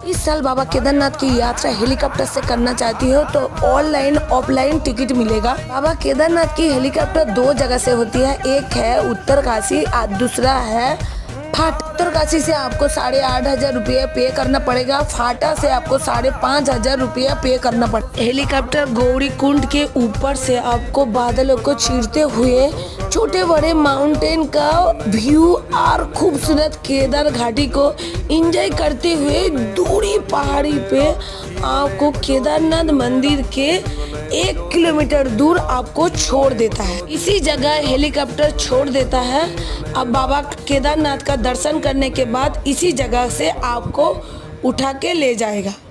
इस साल बाबा केदारनाथ की यात्रा हेलीकॉप्टर से करना चाहती हो तो ऑनलाइन ऑफलाइन टिकट मिलेगा। बाबा केदारनाथ की हेलीकॉप्टर 2 जगह से होती है, एक है उत्तरकाशी और दूसरा है फाटा। उत्तरकाशी से आपको 8,500 रुपये पे करना पड़ेगा, फाटा से आपको 5,500 रुपया पे करना पड़ेगा। हेलीकॉप्टर गौरी कुंड के ऊपर से आपको बादलों को चीरते हुए छोटे बड़े माउंटेन का व्यू और खूबसूरत केदार घाटी को एंजॉय करते हुए दूरी पहाड़ी पे आपको केदारनाथ मंदिर के 1 किलोमीटर दूर आपको छोड़ देता है। इसी जगह हेलीकॉप्टर छोड़ देता है। अब बाबा केदारनाथ का दर्शन करने के बाद इसी जगह से आपको उठा के ले जाएगा।